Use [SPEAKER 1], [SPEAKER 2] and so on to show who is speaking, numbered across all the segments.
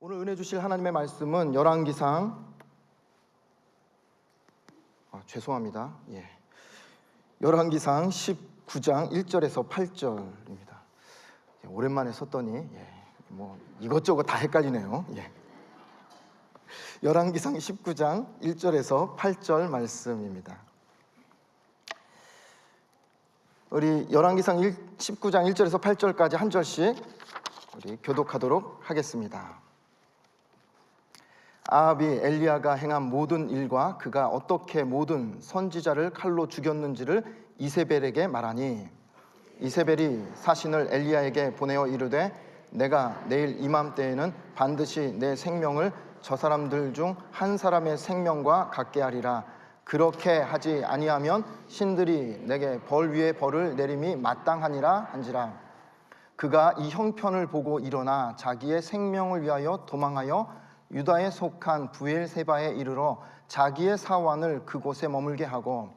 [SPEAKER 1] 오늘 은혜 주실 하나님의 말씀은 열왕기상 열왕기상 19장 1절에서 8절입니다. 오랜만에 썼더니 이것저것 다 헷갈리네요. 열왕기상 19장 1절에서 8절 말씀입니다. 우리 열왕기상 19장 1절에서 8절까지 한 절씩 우리 교독하도록 하겠습니다. 아합이 엘리야가 행한 모든 일과 그가 어떻게 모든 선지자를 칼로 죽였는지를 이세벨에게 말하니, 이세벨이 사신을 엘리야에게 보내어 이르되 내가 내일 이맘때에는 반드시 내 생명을 저 사람들 중 한 사람의 생명과 같게 하리라. 그렇게 하지 아니하면 신들이 내게 벌 위에 벌을 내림이 마땅하니라 한지라. 그가 이 형편을 보고 일어나 자기의 생명을 위하여 도망하여 유다에 속한 브엘세바에 이르러 자기의 사환을 그곳에 머물게 하고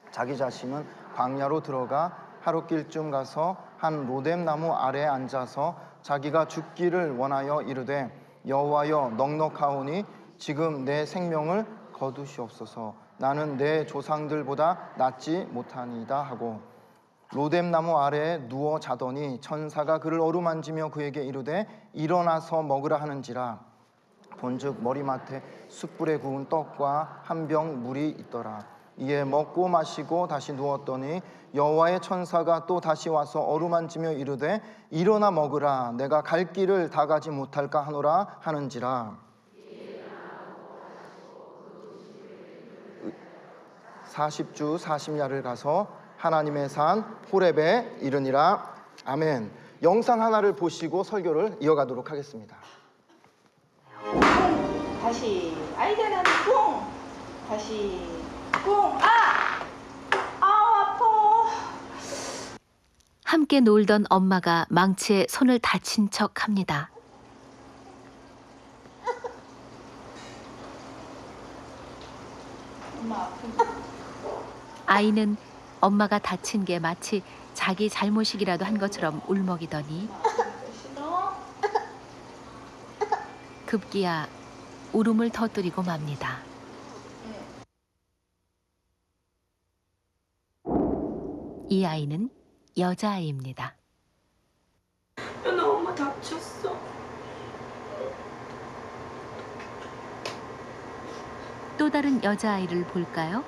[SPEAKER 1] 자기 자신은 광야로 들어가 하룻길쯤 가서 한 로뎀 나무 아래에 앉아서 자기가 죽기를 원하여 이르되 여호와여 넉넉하오니 지금 내 생명을 거두시옵소서. 나는 내 조상들보다 낫지 못하니이다 하고 로뎀 나무 아래에 누워 자더니 천사가 그를 어루만지며 그에게 이르되 일어나서 먹으라 하는지라. 본즉 머리맡에 숯불에 구운 떡과 한 병 물이 있더라. 이에 먹고 마시고 다시 누웠더니 여호와의 천사가 또 다시 와서 어루만지며 이르되 일어나 먹으라. 내가 갈 길을 다 가지 못할까 하노라 하는지라. 40주 40야를 가서 하나님의 산 호렙에 이르니라. 아멘. 영상 하나를 보시고 설교를 이어가도록 하겠습니다.
[SPEAKER 2] 다시 아이잖아. 뿡 다시 뿡. 아파.
[SPEAKER 3] 함께 놀던 엄마가 망치에 손을 다친 척합니다.
[SPEAKER 2] 엄마 아픈데.
[SPEAKER 3] 아이는 엄마가 다친 게 마치 자기 잘못이기라도 한 것처럼 울먹이더니 급기야 울음을 터뜨리고 맙니다. 이 아이는 여자아이입니다.
[SPEAKER 2] 나 엄마 다쳤어.
[SPEAKER 3] 또 다른 여자아이를 볼까요?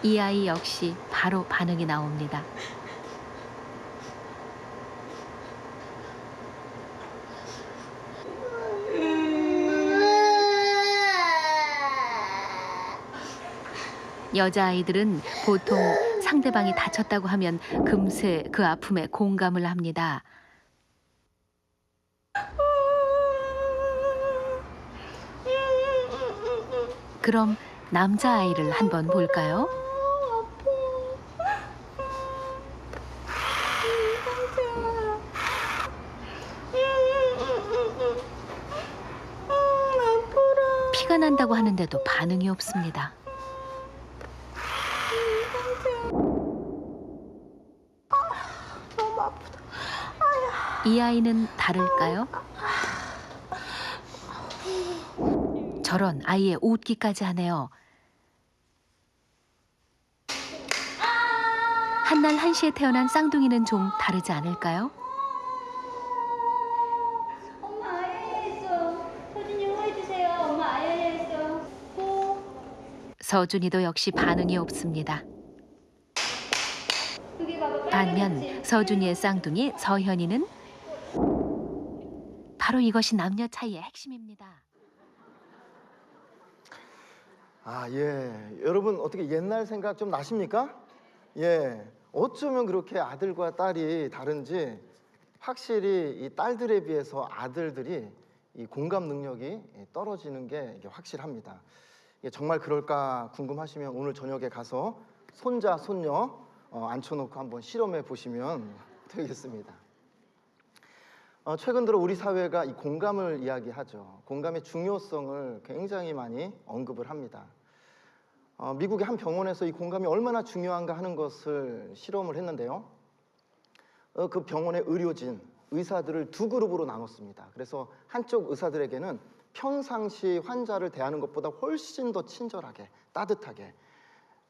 [SPEAKER 3] 이 아이 역시 바로 반응이 나옵니다. 여자아이들은 보통 상대방이 다쳤다고 하면 금세 그 아픔에 공감을 합니다. 그럼 남자아이를 한번 볼까요? 피가 난다고 하는데도 반응이 없습니다.
[SPEAKER 2] 너무 아프다.
[SPEAKER 3] 이 아이는 다를까요? 저런, 아이의 웃기까지 하네요. 한날 한시에 태어난 쌍둥이는 좀 다르지 않을까요?
[SPEAKER 4] 엄마 아야야 했어. 서준이 호해주세요. 엄마 아야야 했어. 호.
[SPEAKER 3] 서준이도 역시 반응이 없습니다.
[SPEAKER 4] 그게 봐봐.
[SPEAKER 3] 반면 서준이의 쌍둥이 서현이는 바로 이것이 남녀 차이의 핵심입니다.
[SPEAKER 1] 여러분 어떻게 옛날 생각 좀 나십니까? 어쩌면 그렇게 아들과 딸이 다른지 확실히 이 딸들에 비해서 아들들이 이 공감 능력이 떨어지는 게 이게 확실합니다. 이게 정말 그럴까 궁금하시면 오늘 저녁에 가서 손자, 손녀 앉혀놓고 한번 실험해 보시면 되겠습니다. 최근 들어 우리 사회가 이 공감을 이야기하죠. 공감의 중요성을 굉장히 많이 언급을 합니다. 미국의 한 병원에서 이 공감이 얼마나 중요한가 하는 것을 실험을 했는데요. 그 병원의 의료진, 의사들을 두 그룹으로 나눴습니다. 그래서 한쪽 의사들에게는 평상시 환자를 대하는 것보다 훨씬 더 친절하게, 따뜻하게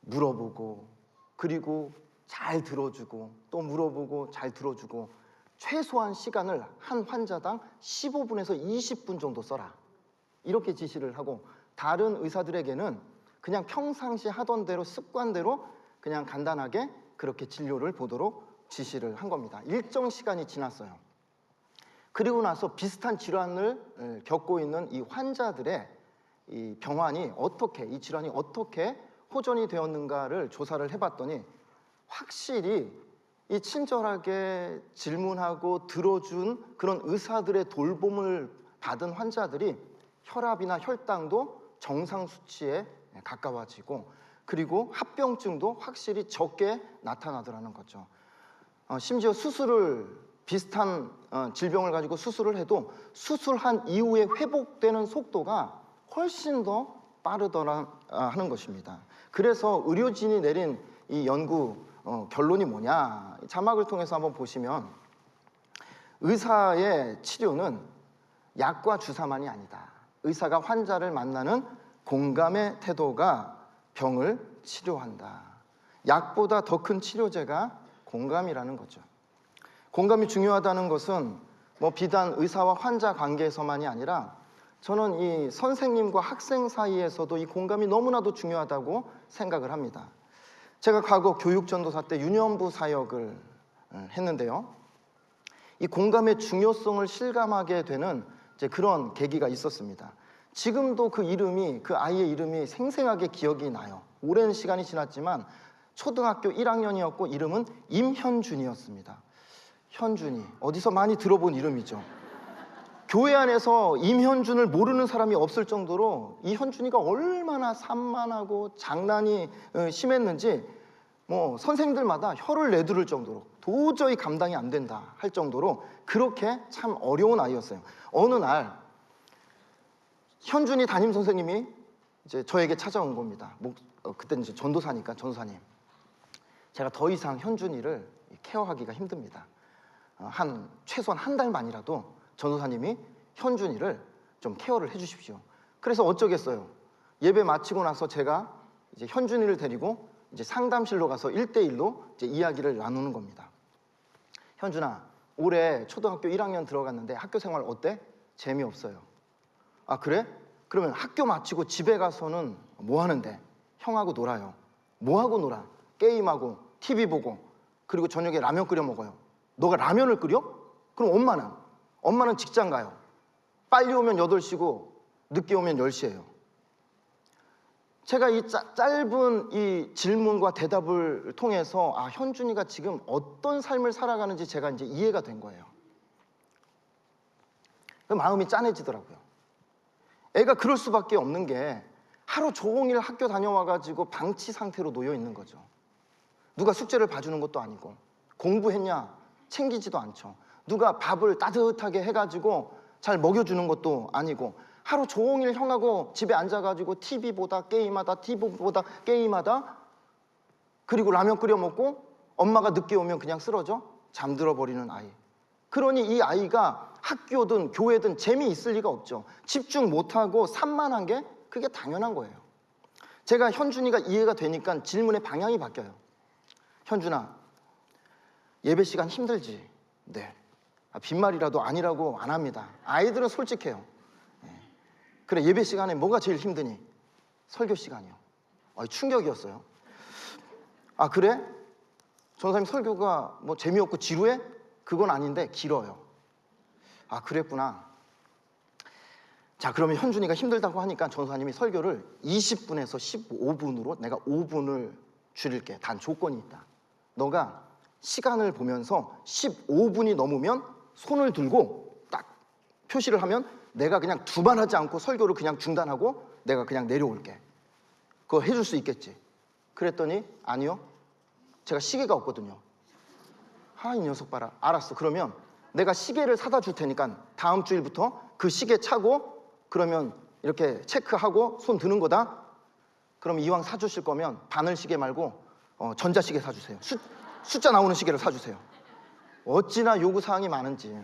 [SPEAKER 1] 물어보고, 그리고 잘 들어주고, 또 물어보고 잘 들어주고, 최소한 시간을 한 환자당 15분에서 20분 정도 써라, 이렇게 지시를 하고, 다른 의사들에게는 그냥 평상시 하던 대로 습관대로 그냥 간단하게 그렇게 진료를 보도록 지시를 한 겁니다. 일정 시간이 지났어요. 그리고 나서 비슷한 질환을 겪고 있는 이 환자들의 이 병환이 어떻게, 이 질환이 어떻게 호전이 되었는가를 조사를 해봤더니 확실히 이 친절하게 질문하고 들어준 그런 의사들의 돌봄을 받은 환자들이 혈압이나 혈당도 정상 수치에 가까워지고, 그리고 합병증도 확실히 적게 나타나더라는 거죠. 심지어 비슷한 질병을 가지고 수술을 해도 수술한 이후에 회복되는 속도가 훨씬 더 빠르더라 하는 것입니다. 그래서 의료진이 내린 이 연구 결론이 뭐냐, 자막을 통해서 한번 보시면, 의사의 치료는 약과 주사만이 아니다. 의사가 환자를 만나는 공감의 태도가 병을 치료한다. 약보다 더 큰 치료제가 공감이라는 거죠. 공감이 중요하다는 것은 비단 의사와 환자 관계에서만이 아니라, 저는 이 선생님과 학생 사이에서도 이 공감이 너무나도 중요하다고 생각을 합니다. 제가 과거 교육전도사 때 유년부 사역을 했는데요, 이 공감의 중요성을 실감하게 되는 그런 계기가 있었습니다. 지금도 그 아이의 이름이 생생하게 기억이 나요. 오랜 시간이 지났지만 초등학교 1학년이었고 이름은 임현준이었습니다. 현준이, 어디서 많이 들어본 이름이죠. 교회 안에서 임현준을 모르는 사람이 없을 정도로 이 현준이가 얼마나 산만하고 장난이 심했는지 선생님들마다 혀를 내두를 정도로, 도저히 감당이 안 된다 할 정도로 그렇게 참 어려운 아이였어요. 어느 날 현준이 담임 선생님이 이제 저에게 찾아온 겁니다. 그때는 이제 전도사니까, 전도사님, 제가 더 이상 현준이를 케어하기가 힘듭니다. 최소한 한 달만이라도 전도사님이 현준이를 좀 케어를 해주십시오. 그래서 어쩌겠어요. 예배 마치고 나서 제가 이제 현준이를 데리고 이제 상담실로 가서 1대1로 이제 이야기를 나누는 겁니다. 현준아, 올해 초등학교 1학년 들어갔는데 학교 생활 어때? 재미없어요. 아, 그래? 그러면 학교 마치고 집에 가서는 뭐 하는데? 형하고 놀아요. 뭐 하고 놀아? 게임하고 TV 보고, 그리고 저녁에 라면 끓여 먹어요. 너가 라면을 끓여? 그럼 엄마는 직장 가요. 빨리 오면 8시고 늦게 오면 10시예요. 제가 이 짧은 이 질문과 대답을 통해서 현준이가 지금 어떤 삶을 살아가는지 제가 이제 이해가 된 거예요. 마음이 짠해지더라고요. 애가 그럴 수밖에 없는 게 하루 종일 학교 다녀와가지고 방치 상태로 놓여 있는 거죠. 누가 숙제를 봐주는 것도 아니고, 공부했냐 챙기지도 않죠. 누가 밥을 따뜻하게 해가지고 잘 먹여주는 것도 아니고, 하루 종일 형하고 집에 앉아가지고 TV 보다 게임하다, 그리고 라면 끓여 먹고 엄마가 늦게 오면 그냥 쓰러져 잠들어 버리는 아이. 그러니 이 아이가 학교든 교회든 재미있을 리가 없죠. 집중 못하고 산만한 게 그게 당연한 거예요. 제가 현준이가 이해가 되니까 질문의 방향이 바뀌어요. 현준아, 예배 시간 힘들지? 네. 빈말이라도 아니라고 안 합니다. 아이들은 솔직해요. 그래, 예배 시간에 뭐가 제일 힘드니? 설교 시간이요. 충격이었어요. 아, 그래? 전사님 설교가 재미없고 지루해? 그건 아닌데 길어요. 아, 그랬구나. 자, 그러면 현준이가 힘들다고 하니까 전사님이 설교를 20분에서 15분으로 내가 5분을 줄일게. 단 조건이 있다. 너가 시간을 보면서 15분이 넘으면 손을 들고 딱 표시를 하면 내가 그냥 두말하지 않고 설교를 그냥 중단하고 내가 그냥 내려올게. 그거 해줄 수 있겠지? 그랬더니 아니요, 제가 시계가 없거든요. 이 녀석 봐라. 알았어, 그러면 내가 시계를 사다 줄 테니까 다음 주일부터 그 시계 차고 그러면 이렇게 체크하고 손 드는 거다. 그럼 이왕 사주실 거면 바늘 시계 말고 전자시계 사주세요. 숫자 나오는 시계를 사주세요. 어찌나 요구사항이 많은지.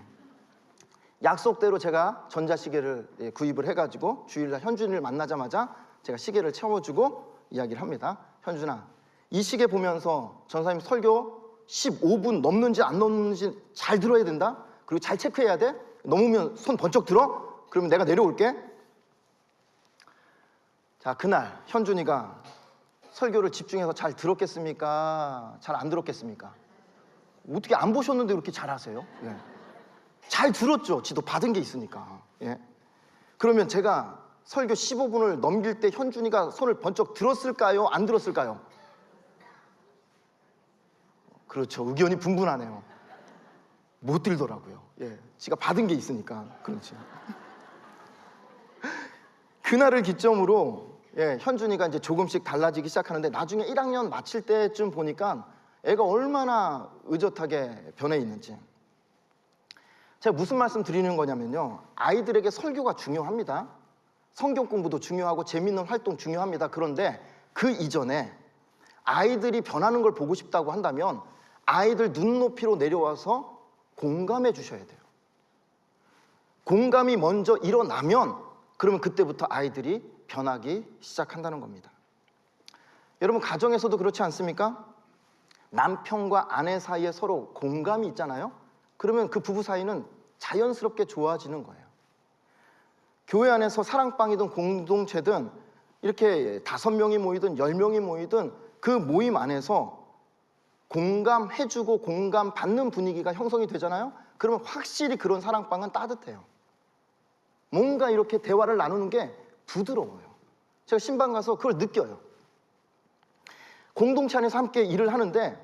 [SPEAKER 1] 약속대로 제가 전자시계를 구입을 해가지고 주일날 현준이를 만나자마자 제가 시계를 채워주고 이야기를 합니다. 현준아, 이 시계 보면서 전사님 설교 15분 넘는지 안 넘는지 잘 들어야 된다. 그리고 잘 체크해야 돼. 넘으면 손 번쩍 들어. 그러면 내가 내려올게. 자, 그날 현준이가 설교를 집중해서 잘 들었겠습니까? 잘 안 들었겠습니까? 어떻게 안 보셨는데 그렇게 잘하세요? 예. 잘 들었죠. 지도 받은 게 있으니까. 예. 그러면 제가 설교 15분을 넘길 때 현준이가 손을 번쩍 들었을까요? 안 들었을까요? 그렇죠. 의견이 분분하네요. 못 들더라고요. 예. 지가 받은 게 있으니까. 그렇지. 그날을 기점으로 현준이가 이제 조금씩 달라지기 시작하는데 나중에 1학년 마칠 때쯤 보니까 애가 얼마나 의젓하게 변해 있는지. 제가 무슨 말씀 드리는 거냐면요, 아이들에게 설교가 중요합니다. 성경 공부도 중요하고 재밌는 활동 중요합니다. 그런데 그 이전에 아이들이 변하는 걸 보고 싶다고 한다면 아이들 눈높이로 내려와서 공감해 주셔야 돼요. 공감이 먼저 일어나면 그러면 그때부터 아이들이 변하기 시작한다는 겁니다. 여러분, 가정에서도 그렇지 않습니까? 남편과 아내 사이에 서로 공감이 있잖아요. 그러면 그 부부 사이는 자연스럽게 좋아지는 거예요. 교회 안에서 사랑방이든 공동체든 이렇게 5명이 모이든 10명이 모이든 그 모임 안에서 공감해주고 공감받는 분위기가 형성이 되잖아요. 그러면 확실히 그런 사랑방은 따뜻해요. 뭔가 이렇게 대화를 나누는 게 부드러워요. 제가 신방 가서 그걸 느껴요. 공동체 안에서 함께 일을 하는데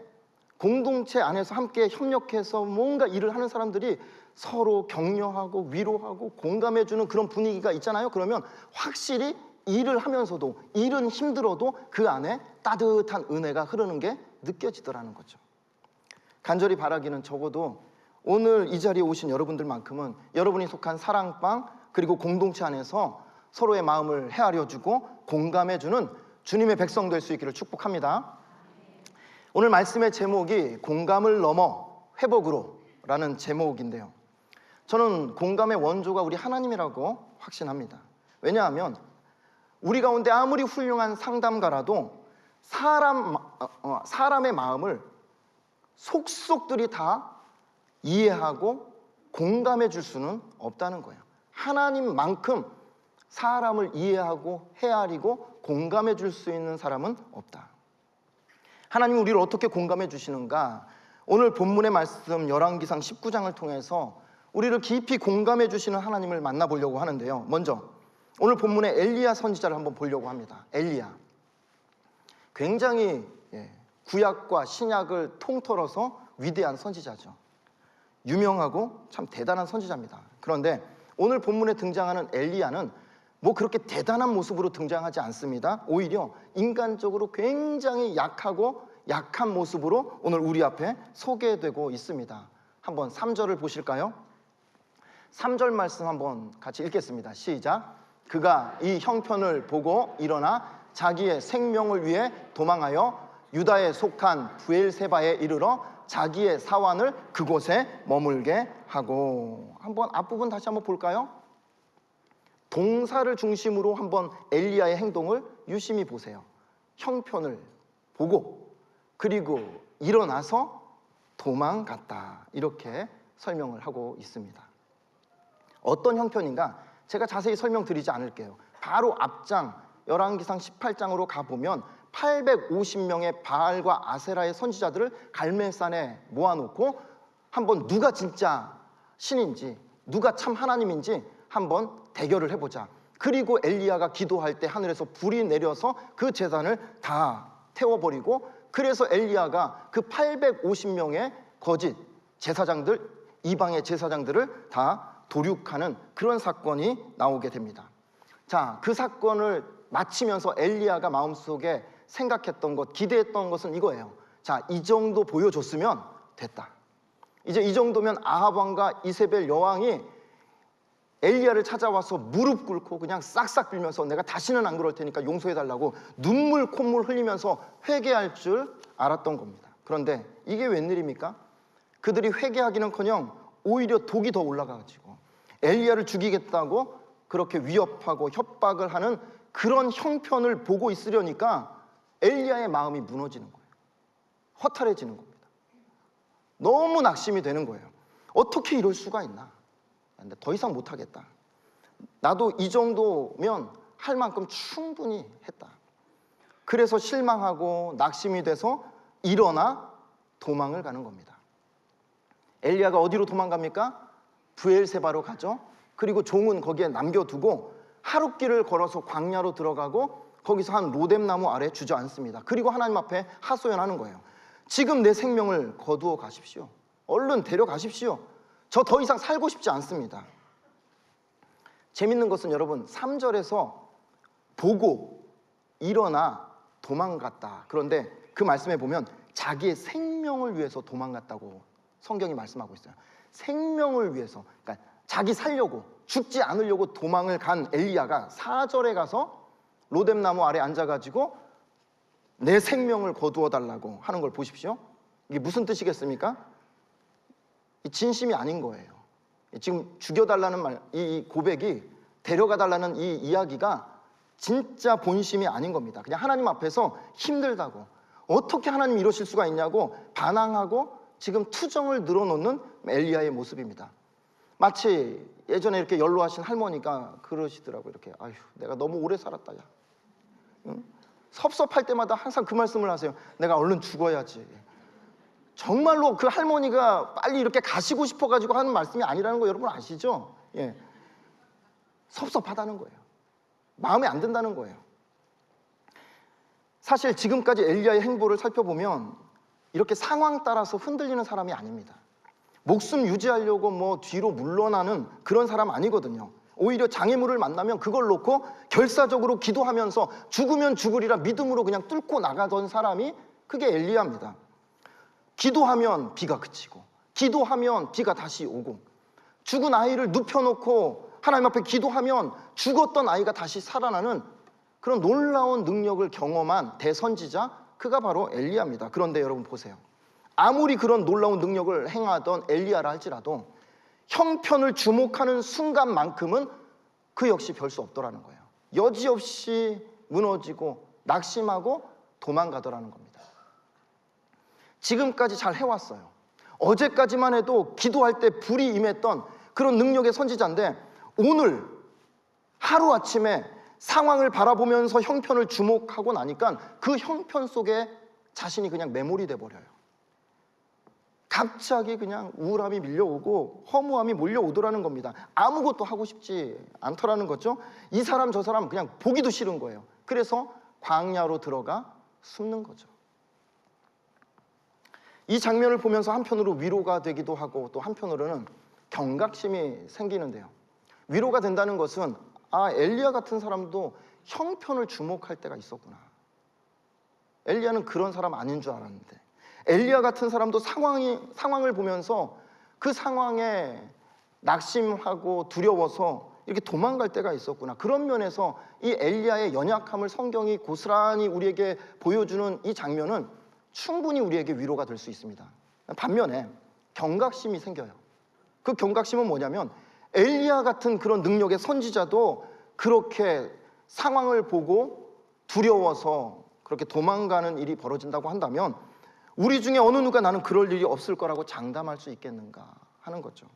[SPEAKER 1] 공동체 안에서 함께 협력해서 뭔가 일을 하는 사람들이 서로 격려하고 위로하고 공감해주는 그런 분위기가 있잖아요. 그러면 확실히 일을 하면서도 일은 힘들어도 그 안에 따뜻한 은혜가 흐르는 게 느껴지더라는 거죠. 간절히 바라기는 적어도 오늘 이 자리에 오신 여러분들만큼은 여러분이 속한 사랑방 그리고 공동체 안에서 서로의 마음을 헤아려주고 공감해주는 주님의 백성 될 수 있기를 축복합니다. 오늘 말씀의 제목이 공감을 넘어 회복으로 라는 제목인데요, 저는 공감의 원조가 우리 하나님이라고 확신합니다. 왜냐하면 우리 가운데 아무리 훌륭한 상담가라도 사람의 마음을 속속들이 다 이해하고 공감해 줄 수는 없다는 거예요. 하나님만큼 사람을 이해하고 헤아리고 공감해 줄 수 있는 사람은 없다. 하나님은 우리를 어떻게 공감해 주시는가? 오늘 본문의 말씀 열왕기상 19장을 통해서 우리를 깊이 공감해 주시는 하나님을 만나보려고 하는데요, 먼저 오늘 본문의 엘리야 선지자를 한번 보려고 합니다. 엘리야, 굉장히 구약과 신약을 통틀어서 위대한 선지자죠. 유명하고 참 대단한 선지자입니다. 그런데 오늘 본문에 등장하는 엘리야는 뭐 그렇게 대단한 모습으로 등장하지 않습니다. 오히려 인간적으로 굉장히 약하고 약한 모습으로 오늘 우리 앞에 소개되고 있습니다. 한번 3절을 보실까요? 3절 말씀 한번 같이 읽겠습니다. 시작. 그가 이 형편을 보고 일어나 자기의 생명을 위해 도망하여 유다에 속한 브엘세바에 이르러 자기의 사환을 그곳에 머물게 하고. 한번 앞부분 다시 한번 볼까요? 동사를 중심으로 한번 엘리야의 행동을 유심히 보세요. 형편을 보고 그리고 일어나서 도망갔다, 이렇게 설명을 하고 있습니다. 어떤 형편인가? 제가 자세히 설명드리지 않을게요. 바로 앞장 열왕기상 18장으로 가보면 850명의 바알과 아세라의 선지자들을 갈멜산에 모아놓고 한번 누가 진짜 신인지 누가 참 하나님인지 한번 대결을 해보자. 그리고 엘리야가 기도할 때 하늘에서 불이 내려서 그 제단을 다 태워버리고, 그래서 엘리야가 그 850명의 거짓 제사장들, 이방의 제사장들을 다 도륙하는 그런 사건이 나오게 됩니다. 자, 그 사건을 마치면서 엘리야가 마음속에 생각했던 것, 기대했던 것은 이거예요. 자, 이 정도 보여줬으면 됐다. 이제 이 정도면 아합 왕과 이세벨 여왕이 엘리야를 찾아와서 무릎 꿇고 그냥 싹싹 빌면서 내가 다시는 안 그럴 테니까 용서해달라고 눈물 콧물 흘리면서 회개할 줄 알았던 겁니다. 그런데 이게 웬일입니까? 그들이 회개하기는커녕 오히려 독이 더 올라가가지고 엘리야를 죽이겠다고 그렇게 위협하고 협박을 하는 그런 형편을 보고 있으려니까 엘리야의 마음이 무너지는 거예요. 허탈해지는 겁니다. 너무 낙심이 되는 거예요. 어떻게 이럴 수가 있나? 근데 더 이상 못하겠다. 나도 이 정도면 할 만큼 충분히 했다. 그래서 실망하고 낙심이 돼서 일어나 도망을 가는 겁니다. 엘리야가 어디로 도망갑니까? 브엘세바로 가죠. 그리고 종은 거기에 남겨두고 하룻길을 걸어서 광야로 들어가고 거기서 한 로뎀나무 아래 주저앉습니다. 그리고 하나님 앞에 하소연하는 거예요. 지금 내 생명을 거두어 가십시오. 얼른 데려가십시오. 저 더 이상 살고 싶지 않습니다. 재밌는 것은 여러분 3절에서 보고 일어나 도망갔다. 그런데 그 말씀에 보면 자기의 생명을 위해서 도망갔다고 성경이 말씀하고 있어요. 생명을 위해서, 그러니까 자기 살려고, 죽지 않으려고 도망을 간 엘리야가 4절에 가서 로뎀나무 아래 앉아가지고 내 생명을 거두어 달라고 하는 걸 보십시오. 이게 무슨 뜻이겠습니까? 진심이 아닌 거예요. 지금 죽여달라는 말, 이 고백이, 데려가달라는 이 이야기가 진짜 본심이 아닌 겁니다. 그냥 하나님 앞에서 힘들다고, 어떻게 하나님 이러실 수가 있냐고 반항하고 지금 투정을 늘어놓는 엘리야의 모습입니다. 마치 예전에 이렇게 연로하신 할머니가 그러시더라고요. 이렇게, 아휴, 내가 너무 오래 살았다, 야. 응? 섭섭할 때마다 항상 그 말씀을 하세요. 내가 얼른 죽어야지. 정말로 그 할머니가 빨리 이렇게 가시고 싶어가지고 하는 말씀이 아니라는 거 여러분 아시죠? 예. 섭섭하다는 거예요. 마음에 안 든다는 거예요. 사실 지금까지 엘리야의 행보를 살펴보면 이렇게 상황 따라서 흔들리는 사람이 아닙니다. 목숨 유지하려고 뭐 뒤로 물러나는 그런 사람 아니거든요. 오히려 장애물을 만나면 그걸 놓고 결사적으로 기도하면서 죽으면 죽으리라 믿음으로 그냥 뚫고 나가던 사람이 그게 엘리야입니다. 기도하면 비가 그치고, 기도하면 비가 다시 오고, 죽은 아이를 눕혀놓고 하나님 앞에 기도하면 죽었던 아이가 다시 살아나는 그런 놀라운 능력을 경험한 대선지자, 그가 바로 엘리야입니다. 그런데 여러분 보세요. 아무리 그런 놀라운 능력을 행하던 엘리야라 할지라도 형편을 주목하는 순간만큼은 그 역시 별 수 없더라는 거예요. 여지없이 무너지고 낙심하고 도망가더라는 겁니다. 지금까지 잘 해왔어요. 어제까지만 해도 기도할 때 불이 임했던 그런 능력의 선지자인데 오늘 하루아침에 상황을 바라보면서 형편을 주목하고 나니까 그 형편 속에 자신이 그냥 메모리 돼버려요. 갑자기 그냥 우울함이 밀려오고 허무함이 몰려오더라는 겁니다. 아무것도 하고 싶지 않더라는 거죠. 이 사람 저 사람 그냥 보기도 싫은 거예요. 그래서 광야로 들어가 숨는 거죠. 이 장면을 보면서 한편으로 위로가 되기도 하고 또 한편으로는 경각심이 생기는데요. 위로가 된다는 것은 엘리야 같은 사람도 형편을 주목할 때가 있었구나. 엘리야는 그런 사람 아닌 줄 알았는데 엘리야 같은 사람도 상황을 보면서 그 상황에 낙심하고 두려워서 이렇게 도망갈 때가 있었구나. 그런 면에서 이 엘리야의 연약함을 성경이 고스란히 우리에게 보여주는 이 장면은 충분히 우리에게 위로가 될 수 있습니다. 반면에 경각심이 생겨요. 그 경각심은 뭐냐면 엘리야 같은 그런 능력의 선지자도 그렇게 상황을 보고 두려워서 그렇게 도망가는 일이 벌어진다고 한다면 우리 중에 어느 누가 나는 그럴 일이 없을 거라고 장담할 수 있겠는가 하는 거죠.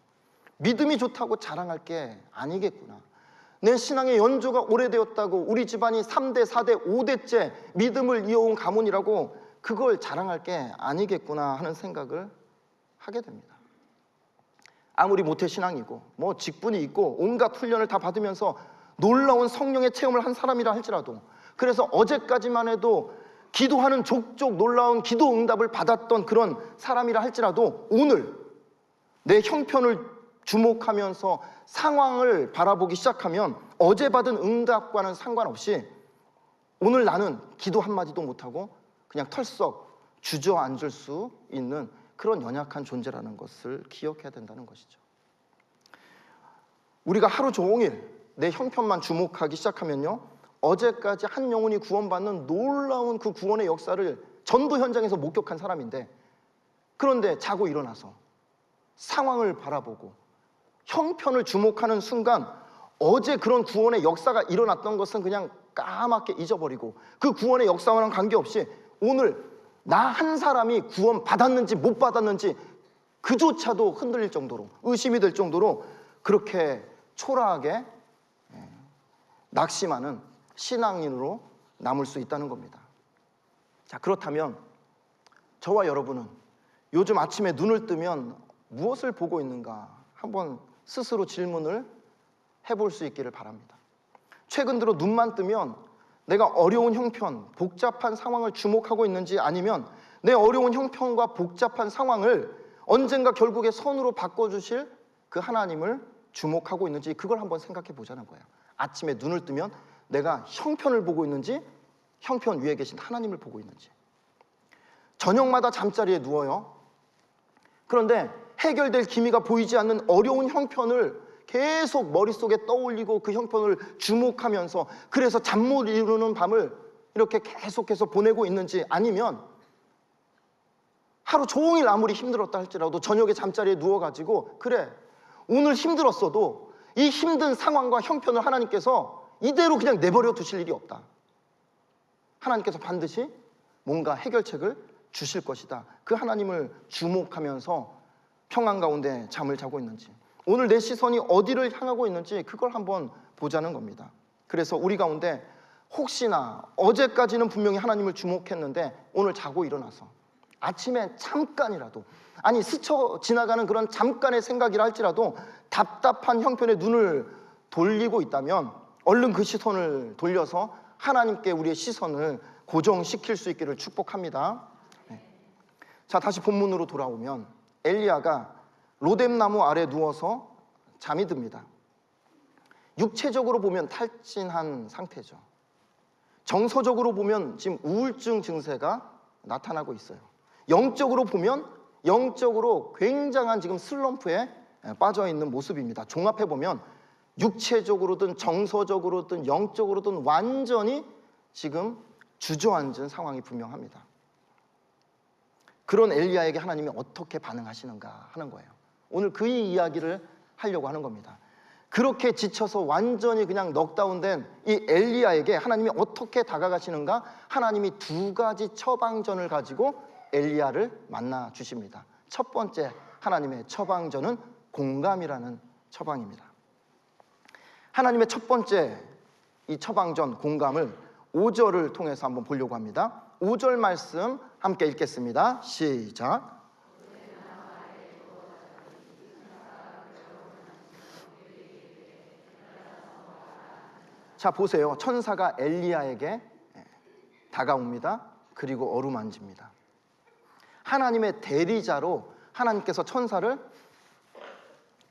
[SPEAKER 1] 믿음이 좋다고 자랑할 게 아니겠구나. 내 신앙의 연조가 오래되었다고 우리 집안이 3대, 4대, 5대째 믿음을 이어온 가문이라고 그걸 자랑할 게 아니겠구나 하는 생각을 하게 됩니다. 아무리 모태신앙이고 뭐 직분이 있고 온갖 훈련을 다 받으면서 놀라운 성령의 체험을 한 사람이라 할지라도, 그래서 어제까지만 해도 기도하는 족족 놀라운 기도 응답을 받았던 그런 사람이라 할지라도 오늘 내 형편을 주목하면서 상황을 바라보기 시작하면 어제 받은 응답과는 상관없이 오늘 나는 기도 한마디도 못하고 그냥 털썩 주저앉을 수 있는 그런 연약한 존재라는 것을 기억해야 된다는 것이죠. 우리가 하루 종일 내 형편만 주목하기 시작하면요, 어제까지 한 영혼이 구원받는 놀라운 그 구원의 역사를 전도 현장에서 목격한 사람인데, 그런데 자고 일어나서 상황을 바라보고 형편을 주목하는 순간 어제 그런 구원의 역사가 일어났던 것은 그냥 까맣게 잊어버리고, 그 구원의 역사와는 관계없이 오늘 나 한 사람이 구원 받았는지 못 받았는지 그조차도 흔들릴 정도로, 의심이 될 정도로 그렇게 초라하게 낙심하는 신앙인으로 남을 수 있다는 겁니다. 자, 그렇다면 저와 여러분은 요즘 아침에 눈을 뜨면 무엇을 보고 있는가 한번 스스로 질문을 해볼 수 있기를 바랍니다. 최근 들어 눈만 뜨면 내가 어려운 형편, 복잡한 상황을 주목하고 있는지, 아니면 내 어려운 형편과 복잡한 상황을 언젠가 결국에 선으로 바꿔주실 그 하나님을 주목하고 있는지, 그걸 한번 생각해 보자는 거예요. 아침에 눈을 뜨면 내가 형편을 보고 있는지, 형편 위에 계신 하나님을 보고 있는지. 저녁마다 잠자리에 누워요. 그런데 해결될 기미가 보이지 않는 어려운 형편을 계속 머릿속에 떠올리고 그 형편을 주목하면서, 그래서 잠 못 이루는 밤을 이렇게 계속해서 보내고 있는지, 아니면 하루 종일 아무리 힘들었다 할지라도 저녁에 잠자리에 누워가지고, 그래 오늘 힘들었어도 이 힘든 상황과 형편을 하나님께서 이대로 그냥 내버려 두실 일이 없다, 하나님께서 반드시 뭔가 해결책을 주실 것이다, 그 하나님을 주목하면서 평안 가운데 잠을 자고 있는지, 오늘 내 시선이 어디를 향하고 있는지 그걸 한번 보자는 겁니다. 그래서 우리 가운데 혹시나 어제까지는 분명히 하나님을 주목했는데 오늘 자고 일어나서 아침에 잠깐이라도, 아니 스쳐 지나가는 그런 잠깐의 생각이라 할지라도 답답한 형편에 눈을 돌리고 있다면 얼른 그 시선을 돌려서 하나님께 우리의 시선을 고정시킬 수 있기를 축복합니다. 자, 다시 본문으로 돌아오면 엘리야가 로뎀나무 아래 누워서 잠이 듭니다. 육체적으로 보면 탈진한 상태죠. 정서적으로 보면 지금 우울증 증세가 나타나고 있어요. 영적으로 보면 영적으로 굉장한 지금 슬럼프에 빠져 있는 모습입니다. 종합해 보면 육체적으로든 정서적으로든 영적으로든 완전히 지금 주저앉은 상황이 분명합니다. 그런 엘리야에게 하나님이 어떻게 반응하시는가 하는 거예요. 오늘 그 이야기를 하려고 하는 겁니다. 그렇게 지쳐서 완전히 그냥 넉다운된 이 엘리야에게 하나님이 어떻게 다가가시는가? 하나님이 두 가지 처방전을 가지고 엘리야를 만나 주십니다. 첫 번째 하나님의 처방전은 공감이라는 처방입니다. 하나님의 첫 번째 이 처방전 공감을 5절을 통해서 한번 보려고 합니다. 5절 말씀 함께 읽겠습니다. 시작. 자, 보세요. 천사가 엘리야에게 다가옵니다. 그리고 어루만집니다. 하나님의 대리자로 하나님께서 천사를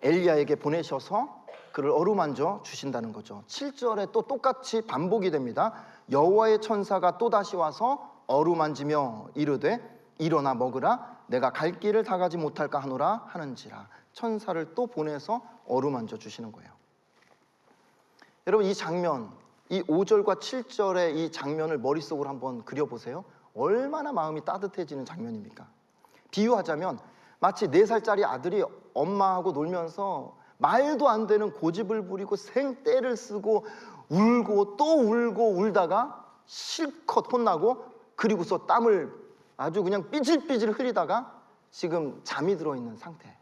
[SPEAKER 1] 엘리야에게 보내셔서 그를 어루만져 주신다는 거죠. 7절에 또 똑같이 반복이 됩니다. 여호와의 천사가 또다시 와서 어루만지며 이르되 일어나 먹으라, 내가 갈 길을 다 가지 못할까 하노라 하는지라. 천사를 또 보내서 어루만져 주시는 거예요. 여러분, 이 장면, 이 5절과 7절의 이 장면을 머릿속으로 한번 그려보세요. 얼마나 마음이 따뜻해지는 장면입니까? 비유하자면 마치 4살짜리 아들이 엄마하고 놀면서 말도 안 되는 고집을 부리고 생떼를 쓰고 울고 또 울고 울다가 실컷 혼나고, 그리고서 땀을 아주 그냥 삐질삐질 흘리다가 지금 잠이 들어있는 상태.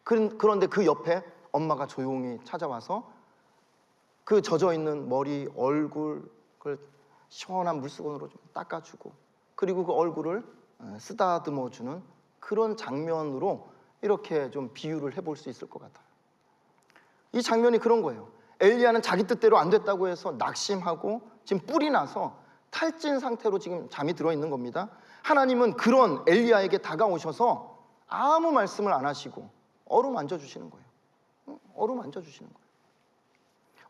[SPEAKER 1] 그런데 그 옆에 엄마가 조용히 찾아와서 그 젖어있는 머리, 얼굴, 그 시원한 물수건으로 좀 닦아주고, 그리고 그 얼굴을 쓰다듬어주는 그런 장면으로 이렇게 좀 비유를 해볼 수 있을 것 같아요. 이 장면이 그런 거예요. 엘리야는 자기 뜻대로 안 됐다고 해서 낙심하고 지금 뿔이 나서 탈진 상태로 지금 잠이 들어있는 겁니다. 하나님은 그런 엘리야에게 다가오셔서 아무 말씀을 안 하시고 어루만져 주시는 거예요. 어루만져 주시는 거예요.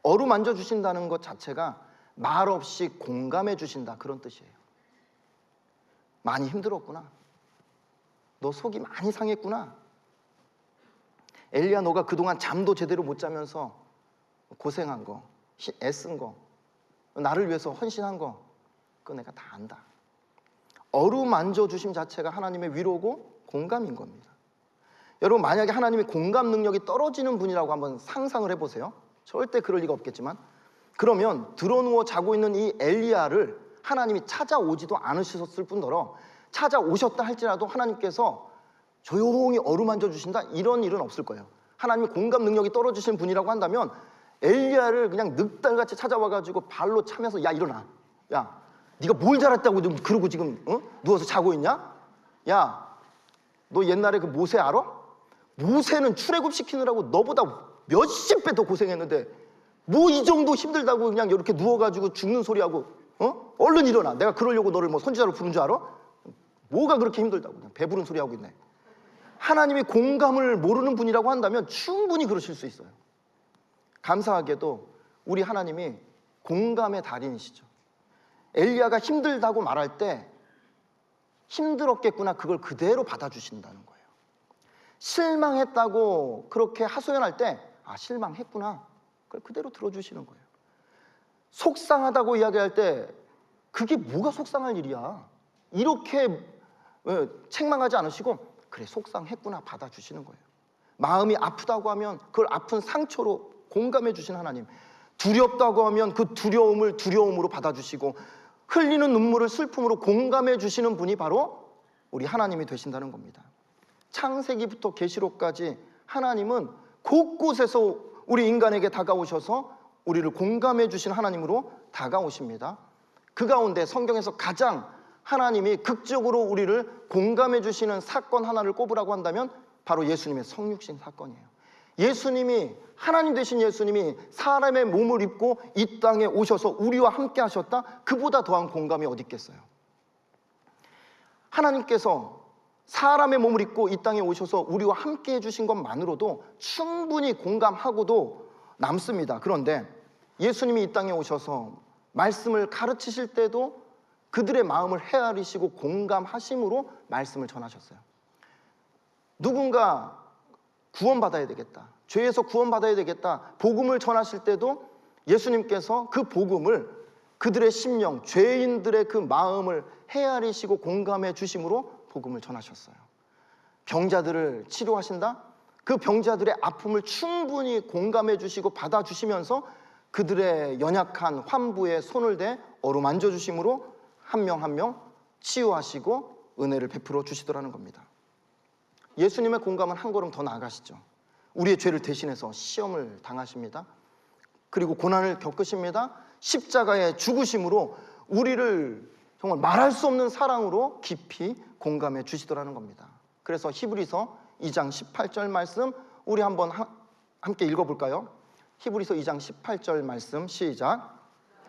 [SPEAKER 1] 어루만져 주신다는 것 자체가 말없이 공감해 주신다, 그런 뜻이에요. 많이 힘들었구나. 너 속이 많이 상했구나. 엘리야, 너가 그동안 잠도 제대로 못 자면서 고생한 거, 애쓴 거, 나를 위해서 헌신한 거, 그거 내가 다 안다. 어루만져 주심 자체가 하나님의 위로고 공감인 겁니다. 여러분, 만약에 하나님이 공감 능력이 떨어지는 분이라고 한번 상상을 해보세요. 절대 그럴 리가 없겠지만, 그러면 드러누워 자고 있는 이 엘리야를 하나님이 찾아오지도 않으셨을 뿐더러 찾아오셨다 할지라도 하나님께서 조용히 어루만져 주신다, 이런 일은 없을 거예요. 하나님이 공감 능력이 떨어지신 분이라고 한다면 엘리야를 그냥 늑달같이 찾아와가지고 발로 차면서, 야 일어나, 야 네가 뭘 잘했다고 지금 그러고 지금 누워서 자고 있냐? 야 너 옛날에 그 모세 알아? 모세는 출애굽시키느라고 너보다 몇십 배 더 고생했는데 뭐 이 정도 힘들다고 그냥 이렇게 누워가지고 죽는 소리하고 얼른 일어나. 내가 그러려고 너를 뭐 선지자로 부른 줄 알아? 뭐가 그렇게 힘들다고 그냥 배부른 소리 하고 있네. 하나님이 공감을 모르는 분이라고 한다면 충분히 그러실 수 있어요. 감사하게도 우리 하나님이 공감의 달인이시죠. 엘리야가 힘들다고 말할 때 힘들었겠구나, 그걸 그대로 받아주신다는 거예요. 실망했다고 그렇게 하소연할 때 실망했구나, 그걸 그대로 들어주시는 거예요. 속상하다고 이야기할 때 그게 뭐가 속상할 일이야, 이렇게 책망하지 않으시고 그래 속상했구나 받아주시는 거예요. 마음이 아프다고 하면 그걸 아픈 상처로 공감해 주시는 하나님, 두렵다고 하면 그 두려움을 두려움으로 받아주시고 흘리는 눈물을 슬픔으로 공감해 주시는 분이 바로 우리 하나님이 되신다는 겁니다. 창세기부터 계시록까지 하나님은 곳곳에서 우리 인간에게 다가오셔서 우리를 공감해 주신 하나님으로 다가오십니다. 그 가운데 성경에서 가장 하나님이 극적으로 우리를 공감해 주시는 사건 하나를 꼽으라고 한다면 바로 예수님의 성육신 사건이에요. 예수님이, 하나님 되신 예수님이 사람의 몸을 입고 이 땅에 오셔서 우리와 함께 하셨다, 그보다 더한 공감이 어디 있겠어요. 하나님께서 사람의 몸을 입고 이 땅에 오셔서 우리와 함께 해주신 것만으로도 충분히 공감하고도 남습니다. 그런데 예수님이 이 땅에 오셔서 말씀을 가르치실 때도 그들의 마음을 헤아리시고 공감하심으로 말씀을 전하셨어요. 누군가 구원받아야 되겠다, 죄에서 구원받아야 되겠다, 복음을 전하실 때도 예수님께서 그 복음을 그들의 심령, 죄인들의 그 마음을 헤아리시고 공감해 주심으로 복음을 전하셨어요. 병자들을 치료하신다? 그 병자들의 아픔을 충분히 공감해 주시고 받아주시면서 그들의 연약한 환부에 손을 대 어루만져 주심으로 한 명 한 명 치유하시고 은혜를 베풀어 주시더라는 겁니다. 예수님의 공감은 한 걸음 더 나아가시죠. 우리의 죄를 대신해서 시험을 당하십니다. 그리고 고난을 겪으십니다. 십자가의 죽으심으로 우리를 정말 말할 수 없는 사랑으로 깊이 공감해 주시더라는 겁니다. 그래서 히브리서 2장 18절 말씀 우리 한번 함께 읽어볼까요? 히브리서 2장 18절 말씀 시작.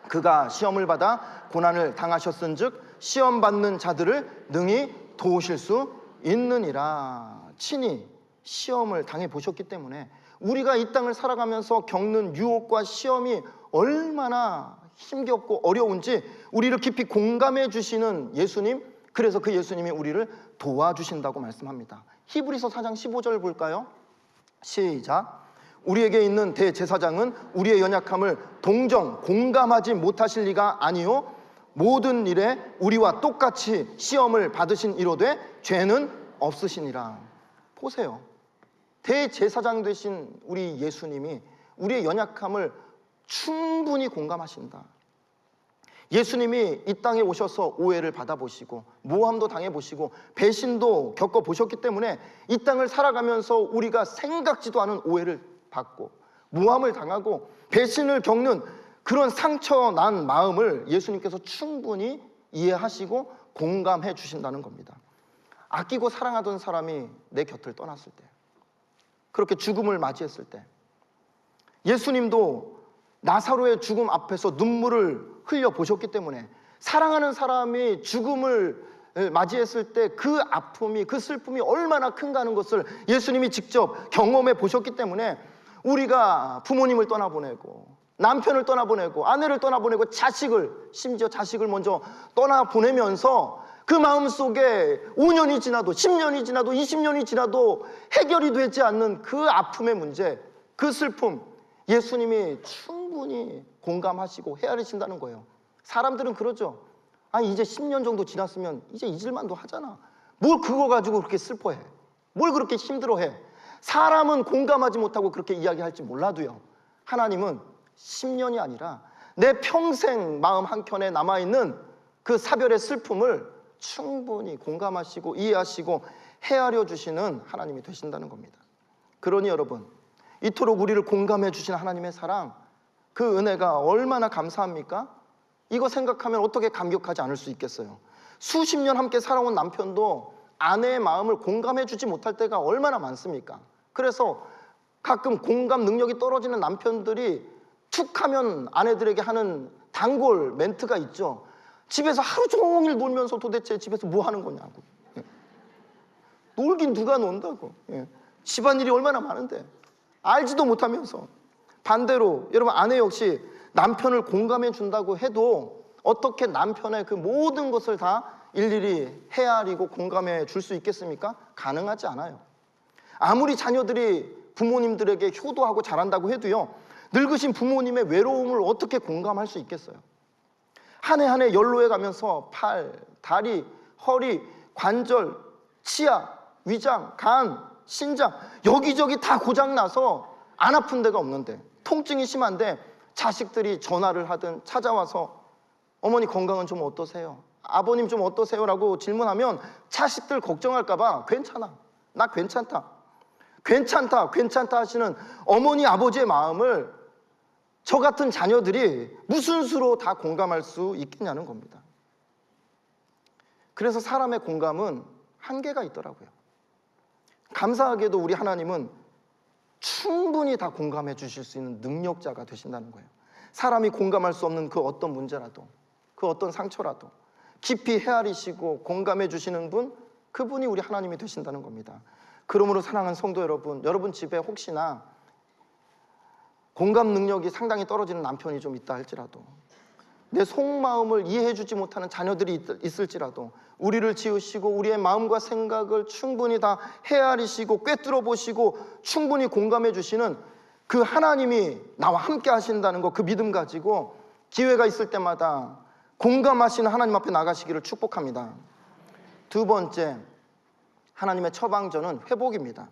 [SPEAKER 1] 그가 시험을 받아 고난을 당하셨은즉 시험 받는 자들을 능히 도우실 수 있느니라. 친히 시험을 당해 보셨기 때문에 우리가 이 땅을 살아가면서 겪는 유혹과 시험이 얼마나 힘겹고 어려운지 우리를 깊이 공감해 주시는 예수님, 그래서 그 예수님이 우리를 도와주신다고 말씀합니다. 히브리서 4장 15절 볼까요? 시작. 우리에게 있는 대제사장은 우리의 연약함을 동정 공감하지 못하실 리가 아니요 모든 일에 우리와 똑같이 시험을 받으신 이로되 죄는 없으시니라. 보세요. 대제사장 되신 우리 예수님이 우리의 연약함을 충분히 공감하신다. 예수님이 이 땅에 오셔서 오해를 받아보시고 모함도 당해보시고 배신도 겪어보셨기 때문에 이 땅을 살아가면서 우리가 생각지도 않은 오해를 받고 모함을 당하고 배신을 겪는 그런 상처난 마음을 예수님께서 충분히 이해하시고 공감해 주신다는 겁니다. 아끼고 사랑하던 사람이 내 곁을 떠났을 때, 그렇게 죽음을 맞이했을 때 예수님도 나사로의 죽음 앞에서 눈물을 흘려보셨기 때문에 사랑하는 사람이 죽음을 맞이했을 때 그 아픔이, 그 슬픔이 얼마나 큰가 하는 것을 예수님이 직접 경험해 보셨기 때문에 우리가 부모님을 떠나보내고 남편을 떠나보내고 아내를 떠나보내고 심지어 자식을 먼저 떠나보내면서 그 마음속에 5년이 지나도 10년이 지나도 20년이 지나도 해결이 되지 않는 그 아픔의 문제, 그 슬픔, 예수님이 충분히 공감하시고 헤아리신다는 거예요. 사람들은 그러죠. 아니 이제 10년 정도 지났으면 이제 잊을만도 하잖아. 뭘 그거 가지고 그렇게 슬퍼해? 뭘 그렇게 힘들어해? 사람은 공감하지 못하고 그렇게 이야기할지 몰라도요, 하나님은 10년이 아니라 내 평생 마음 한켠에 남아있는 그 사별의 슬픔을 충분히 공감하시고 이해하시고 헤아려 주시는 하나님이 되신다는 겁니다. 그러니 여러분, 이토록 우리를 공감해 주신 하나님의 사랑, 그 은혜가 얼마나 감사합니까? 이거 생각하면 어떻게 감격하지 않을 수 있겠어요? 수십 년 함께 살아온 남편도 아내의 마음을 공감해 주지 못할 때가 얼마나 많습니까? 그래서 가끔 공감 능력이 떨어지는 남편들이 툭 하면 아내들에게 하는 단골 멘트가 있죠. 집에서 하루 종일 놀면서 도대체 집에서 뭐 하는 거냐고. 놀긴 누가 논다고. 집안일이 얼마나 많은데 알지도 못하면서. 반대로 여러분, 아내 역시 남편을 공감해 준다고 해도 어떻게 남편의 그 모든 것을 다 일일이 헤아리고 공감해 줄 수 있겠습니까? 가능하지 않아요. 아무리 자녀들이 부모님들에게 효도하고 잘한다고 해도요, 늙으신 부모님의 외로움을 어떻게 공감할 수 있겠어요? 한 해 한 해 연로해 가면서 팔, 다리, 허리, 관절, 치아, 위장, 간, 신장 여기저기 다 고장나서 안 아픈 데가 없는데, 통증이 심한데 자식들이 전화를 하든 찾아와서 어머니 건강은 좀 어떠세요? 아버님 좀 어떠세요? 라고 질문하면 자식들 걱정할까 봐 괜찮아, 나 괜찮다, 괜찮다, 괜찮다 하시는 어머니 아버지의 마음을 저 같은 자녀들이 무슨 수로 다 공감할 수 있겠냐는 겁니다. 그래서 사람의 공감은 한계가 있더라고요. 감사하게도 우리 하나님은 충분히 다 공감해 주실 수 있는 능력자가 되신다는 거예요. 사람이 공감할 수 없는 그 어떤 문제라도, 그 어떤 상처라도 깊이 헤아리시고 공감해 주시는 분, 그분이 우리 하나님이 되신다는 겁니다. 그러므로 사랑하는 성도 여러분, 여러분 집에 혹시나 공감 능력이 상당히 떨어지는 남편이 좀 있다 할지라도, 내 속마음을 이해해 주지 못하는 자녀들이 있을지라도 우리를 지으시고 우리의 마음과 생각을 충분히 다 헤아리시고 꿰뚫어 보시고 충분히 공감해 주시는 그 하나님이 나와 함께 하신다는 거, 그 믿음 가지고 기회가 있을 때마다 공감하시는 하나님 앞에 나가시기를 축복합니다. 두 번째, 하나님의 처방전은 회복입니다.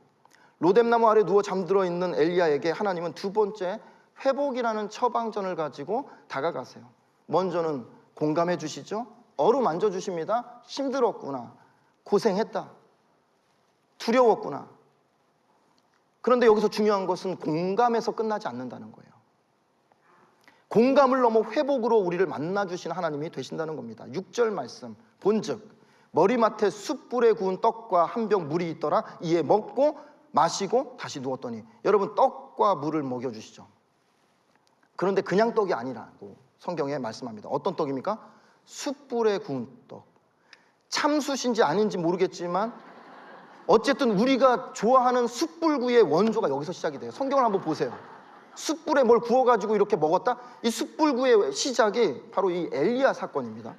[SPEAKER 1] 로뎀나무 아래 누워 잠들어 있는 엘리야에게 하나님은 두 번째 회복이라는 처방전을 가지고 다가가세요. 먼저는 공감해 주시죠. 어루만져 주십니다. 힘들었구나, 고생했다, 두려웠구나. 그런데 여기서 중요한 것은 공감에서 끝나지 않는다는 거예요. 공감을 넘어 회복으로 우리를 만나주신 하나님이 되신다는 겁니다. 6절 말씀, 본즉 머리맡에 숯불에 구운 떡과 한 병 물이 있더라. 이에 먹고 마시고 다시 누웠더니, 여러분 떡과 물을 먹여주시죠. 그런데 그냥 떡이 아니라고 성경에 말씀합니다. 어떤 떡입니까? 숯불에 구운 떡. 참숯인지 아닌지 모르겠지만 어쨌든 우리가 좋아하는 숯불구이의 원조가 여기서 시작이 돼요. 성경을 한번 보세요. 숯불에 뭘 구워가지고 이렇게 먹었다? 이 숯불구이의 시작이 바로 이 엘리야 사건입니다.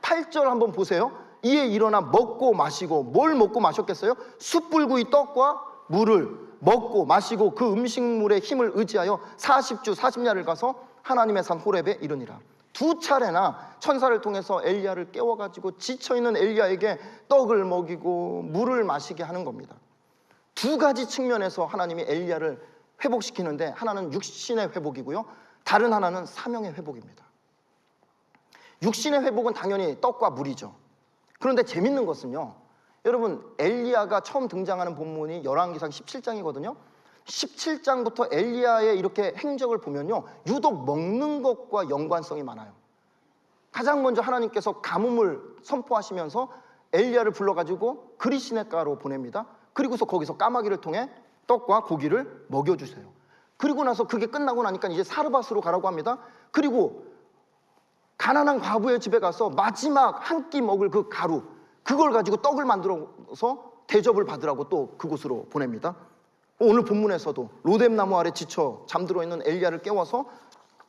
[SPEAKER 1] 8절 한번 보세요. 이에 일어나 먹고 마시고, 뭘 먹고 마셨겠어요? 숯불구이 떡과 물을 먹고 마시고 그 음식물의 힘을 의지하여 40주 40야를 가서 하나님의 산 호렙에 이르니라. 두 차례나 천사를 통해서 엘리야를 깨워가지고 지쳐있는 엘리야에게 떡을 먹이고 물을 마시게 하는 겁니다. 두 가지 측면에서 하나님이 엘리야를 회복시키는데, 하나는 육신의 회복이고요, 다른 하나는 사명의 회복입니다. 육신의 회복은 당연히 떡과 물이죠. 그런데 재밌는 것은요, 여러분 엘리야가 처음 등장하는 본문이 열왕기상 17장이거든요 17장부터 엘리야의 이렇게 행적을 보면요, 유독 먹는 것과 연관성이 많아요. 가장 먼저 하나님께서 가뭄을 선포하시면서 엘리야를 불러가지고 그리시네가로 보냅니다. 그리고서 거기서 까마귀를 통해 떡과 고기를 먹여주세요. 그리고 나서 그게 끝나고 나니까 이제 사르밧으로 가라고 합니다. 그리고 가난한 과부의 집에 가서 마지막 한 끼 먹을 그 가루, 그걸 가지고 떡을 만들어서 대접을 받으라고 또 그곳으로 보냅니다. 오늘 본문에서도 로뎀나무 아래 지쳐 잠들어 있는 엘리야를 깨워서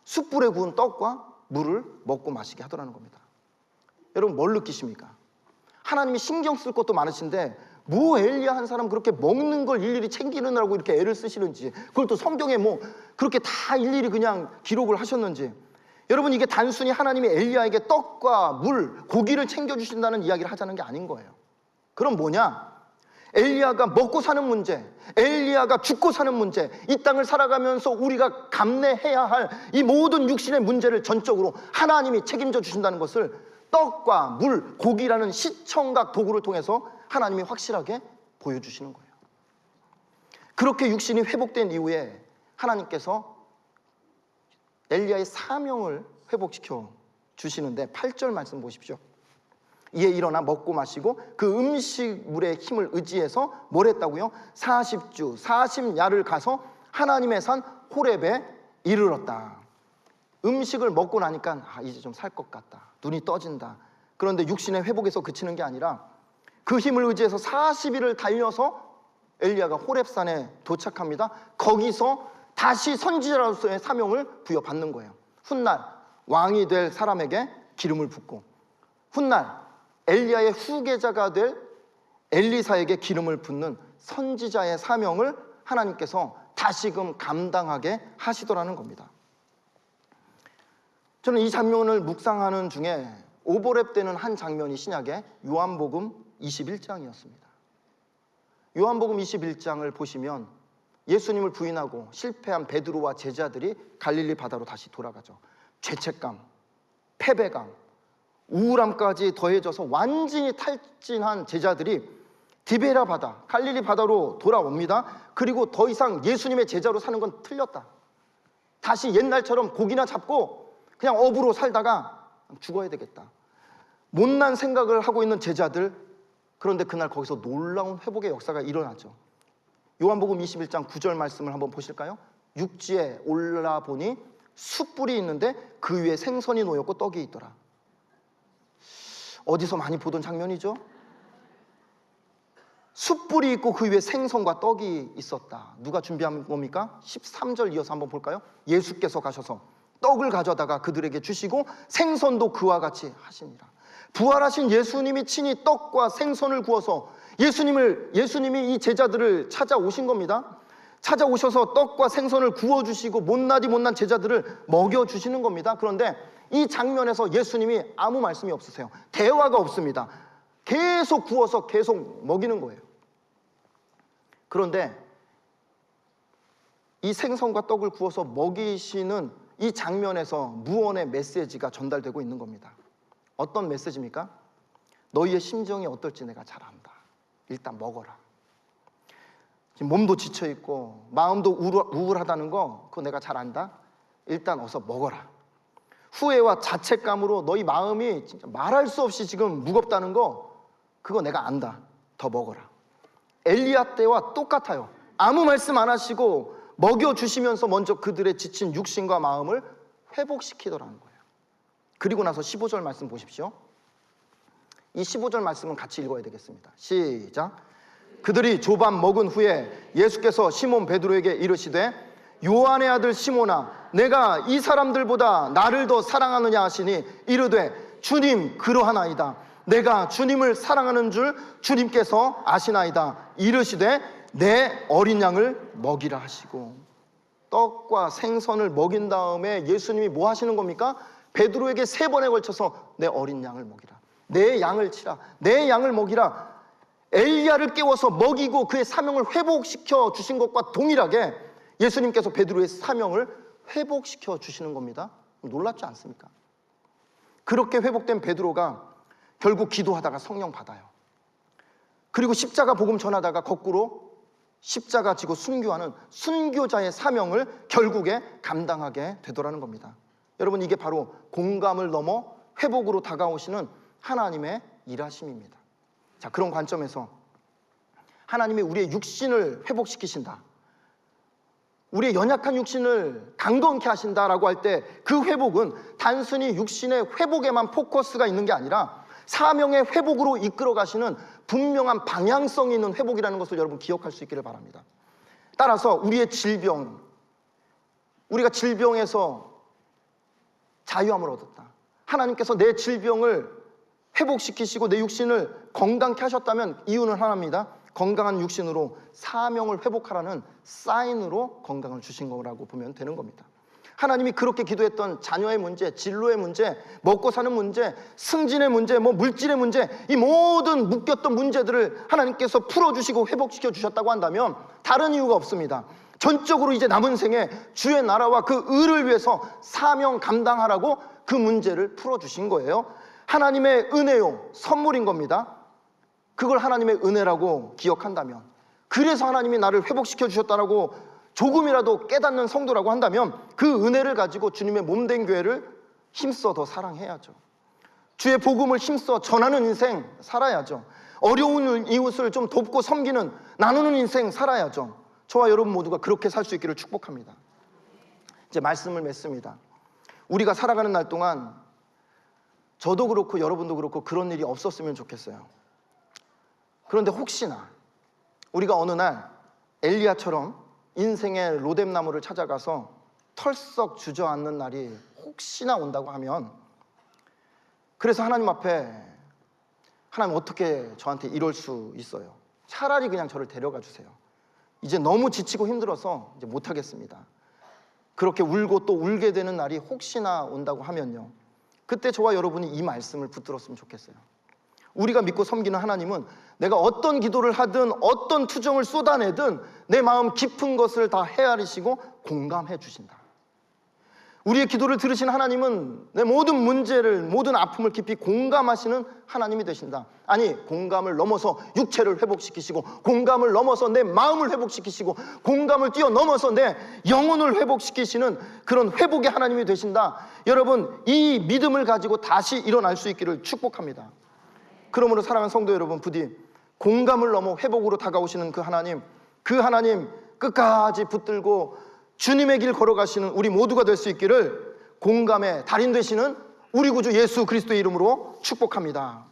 [SPEAKER 1] 숯불에 구운 떡과 물을 먹고 마시게 하더라는 겁니다. 여러분 뭘 느끼십니까? 하나님이 신경 쓸 것도 많으신데 뭐 엘리야 한 사람 그렇게 먹는 걸 일일이 챙기느라고 이렇게 애를 쓰시는지, 그걸 또 성경에 뭐 그렇게 다 일일이 그냥 기록을 하셨는지. 여러분, 이게 단순히 하나님이 엘리야에게 떡과 물, 고기를 챙겨주신다는 이야기를 하자는 게 아닌 거예요. 그럼 뭐냐? 엘리야가 먹고 사는 문제, 엘리야가 죽고 사는 문제, 이 땅을 살아가면서 우리가 감내해야 할 이 모든 육신의 문제를 전적으로 하나님이 책임져 주신다는 것을 떡과 물, 고기라는 시청각 도구를 통해서 하나님이 확실하게 보여주시는 거예요. 그렇게 육신이 회복된 이후에 하나님께서 엘리야의 사명을 회복시켜 주시는데 8절 말씀 보십시오. 이에 일어나 먹고 마시고 그 음식물의 힘을 의지해서 뭘 했다고요? 40주 40야를 가서 하나님의 산 호렙에 이르렀다. 음식을 먹고 나니까 이제 좀 살 것 같다, 눈이 떠진다. 그런데 육신의 회복에서 그치는 게 아니라 그 힘을 의지해서 40일을 달려서 엘리야가 호렙산에 도착합니다. 거기서 다시 선지자로서의 사명을 부여받는 거예요. 훗날 왕이 될 사람에게 기름을 붓고, 훗날 엘리야의 후계자가 될 엘리사에게 기름을 붓는 선지자의 사명을 하나님께서 다시금 감당하게 하시더라는 겁니다. 저는 이 장면을 묵상하는 중에 오버랩되는 한 장면이 신약의 요한복음 21장이었습니다. 요한복음 21장을 보시면 예수님을 부인하고 실패한 베드로와 제자들이 갈릴리 바다로 다시 돌아가죠. 죄책감, 패배감, 우울함까지 더해져서 완전히 탈진한 제자들이 디베라 바다, 갈릴리 바다로 돌아옵니다. 그리고 더 이상 예수님의 제자로 사는 건 틀렸다. 다시 옛날처럼 고기나 잡고 그냥 업으로 살다가 죽어야 되겠다. 못난 생각을 하고 있는 제자들. 그런데 그날 거기서 놀라운 회복의 역사가 일어나죠. 요한복음 21장 9절 말씀을 한번 보실까요? 육지에 올라보니 숯불이 있는데 그 위에 생선이 놓였고 떡이 있더라. 어디서 많이 보던 장면이죠? 숯불이 있고 그 위에 생선과 떡이 있었다. 누가 준비한 겁니까? 13절 이어서 한번 볼까요? 예수께서 가셔서 떡을 가져다가 그들에게 주시고 생선도 그와 같이 하시니라. 부활하신 예수님이 친히 떡과 생선을 구워서 예수님이 이 제자들을 찾아오신 겁니다. 찾아오셔서 떡과 생선을 구워주시고 못나디 못난 제자들을 먹여주시는 겁니다. 그런데 이 장면에서 예수님이 아무 말씀이 없으세요. 대화가 없습니다. 계속 구워서 계속 먹이는 거예요. 그런데 이 생선과 떡을 구워서 먹이시는 이 장면에서 무언의 메시지가 전달되고 있는 겁니다. 어떤 메시지입니까? 너희의 심정이 어떨지 내가 잘 안다. 일단 먹어라. 지금 몸도 지쳐있고 마음도 우울하다는 거 그거 내가 잘 안다. 일단 어서 먹어라. 후회와 자책감으로 너희 마음이 진짜 말할 수 없이 지금 무겁다는 거 그거 내가 안다. 더 먹어라. 엘리야 때와 똑같아요. 아무 말씀 안 하시고 먹여주시면서 먼저 그들의 지친 육신과 마음을 회복시키더라는 거예요. 그리고 나서 15절 말씀 보십시오. 이 15절 말씀은 같이 읽어야 되겠습니다. 시작. 그들이 조반 먹은 후에 예수께서 시몬 베드로에게 이르시되 요한의 아들 시몬아 내가 이 사람들보다 나를 더 사랑하느냐 하시니 이르되 주님 그러하나이다. 내가 주님을 사랑하는 줄 주님께서 아시나이다. 이르시되 내 어린 양을 먹이라 하시고, 떡과 생선을 먹인 다음에 예수님이 뭐 하시는 겁니까? 베드로에게 3번에 걸쳐서 내 어린 양을 먹이라, 내 양을 치라, 내 양을 먹이라. 엘리야를 깨워서 먹이고 그의 사명을 회복시켜 주신 것과 동일하게 예수님께서 베드로의 사명을 회복시켜 주시는 겁니다. 놀랍지 않습니까? 그렇게 회복된 베드로가 결국 기도하다가 성령 받아요. 그리고 십자가 복음 전하다가 거꾸로 십자가 지고 순교하는 순교자의 사명을 결국에 감당하게 되더라는 겁니다. 여러분, 이게 바로 공감을 넘어 회복으로 다가오시는 하나님의 일하심입니다. 자, 그런 관점에서 하나님이 우리의 육신을 회복시키신다, 우리의 연약한 육신을 강건케 하신다라고 할 때 그 회복은 단순히 육신의 회복에만 포커스가 있는 게 아니라 사명의 회복으로 이끌어 가시는 분명한 방향성이 있는 회복이라는 것을 여러분 기억할 수 있기를 바랍니다. 따라서 우리의 질병, 우리가 질병에서 자유함을 얻었다, 하나님께서 내 질병을 회복시키시고 내 육신을 건강케 하셨다면 이유는 하나입니다. 건강한 육신으로 사명을 회복하라는 사인으로 건강을 주신 거라고 보면 되는 겁니다. 하나님이 그렇게 기도했던 자녀의 문제, 진로의 문제, 먹고 사는 문제, 승진의 문제, 물질의 문제, 이 모든 묶였던 문제들을 하나님께서 풀어주시고 회복시켜 주셨다고 한다면 다른 이유가 없습니다. 전적으로 이제 남은 생에 주의 나라와 그 의를 위해서 사명 감당하라고 그 문제를 풀어주신 거예요. 하나님의 은혜요, 선물인 겁니다. 그걸 하나님의 은혜라고 기억한다면, 그래서 하나님이 나를 회복시켜 주셨다라고 조금이라도 깨닫는 성도라고 한다면 그 은혜를 가지고 주님의 몸된 교회를 힘써 더 사랑해야죠. 주의 복음을 힘써 전하는 인생 살아야죠. 어려운 이웃을 좀 돕고 섬기는, 나누는 인생 살아야죠. 저와 여러분 모두가 그렇게 살 수 있기를 축복합니다. 이제 말씀을 맺습니다. 우리가 살아가는 날 동안 저도 그렇고 여러분도 그렇고 그런 일이 없었으면 좋겠어요. 그런데 혹시나 우리가 어느 날 엘리야처럼 인생의 로뎀나무를 찾아가서 털썩 주저앉는 날이 혹시나 온다고 하면, 그래서 하나님 앞에 하나님 어떻게 저한테 이럴 수 있어요? 차라리 그냥 저를 데려가 주세요. 이제 너무 지치고 힘들어서 이제 못하겠습니다. 그렇게 울고 또 울게 되는 날이 혹시나 온다고 하면요, 그때 저와 여러분이 이 말씀을 붙들었으면 좋겠어요. 우리가 믿고 섬기는 하나님은 내가 어떤 기도를 하든 어떤 투정을 쏟아내든 내 마음 깊은 것을 다 헤아리시고 공감해 주신다. 우리의 기도를 들으신 하나님은 내 모든 문제를, 모든 아픔을 깊이 공감하시는 하나님이 되신다. 아니, 공감을 넘어서 육체를 회복시키시고, 공감을 넘어서 내 마음을 회복시키시고, 공감을 뛰어넘어서 내 영혼을 회복시키시는 그런 회복의 하나님이 되신다. 여러분, 이 믿음을 가지고 다시 일어날 수 있기를 축복합니다. 그러므로 사랑하는 성도 여러분, 부디 공감을 넘어 회복으로 다가오시는 그 하나님 끝까지 붙들고 주님의 길 걸어가시는 우리 모두가 될 수 있기를 공감의 달인 되시는 우리 구주 예수 그리스도의 이름으로 축복합니다.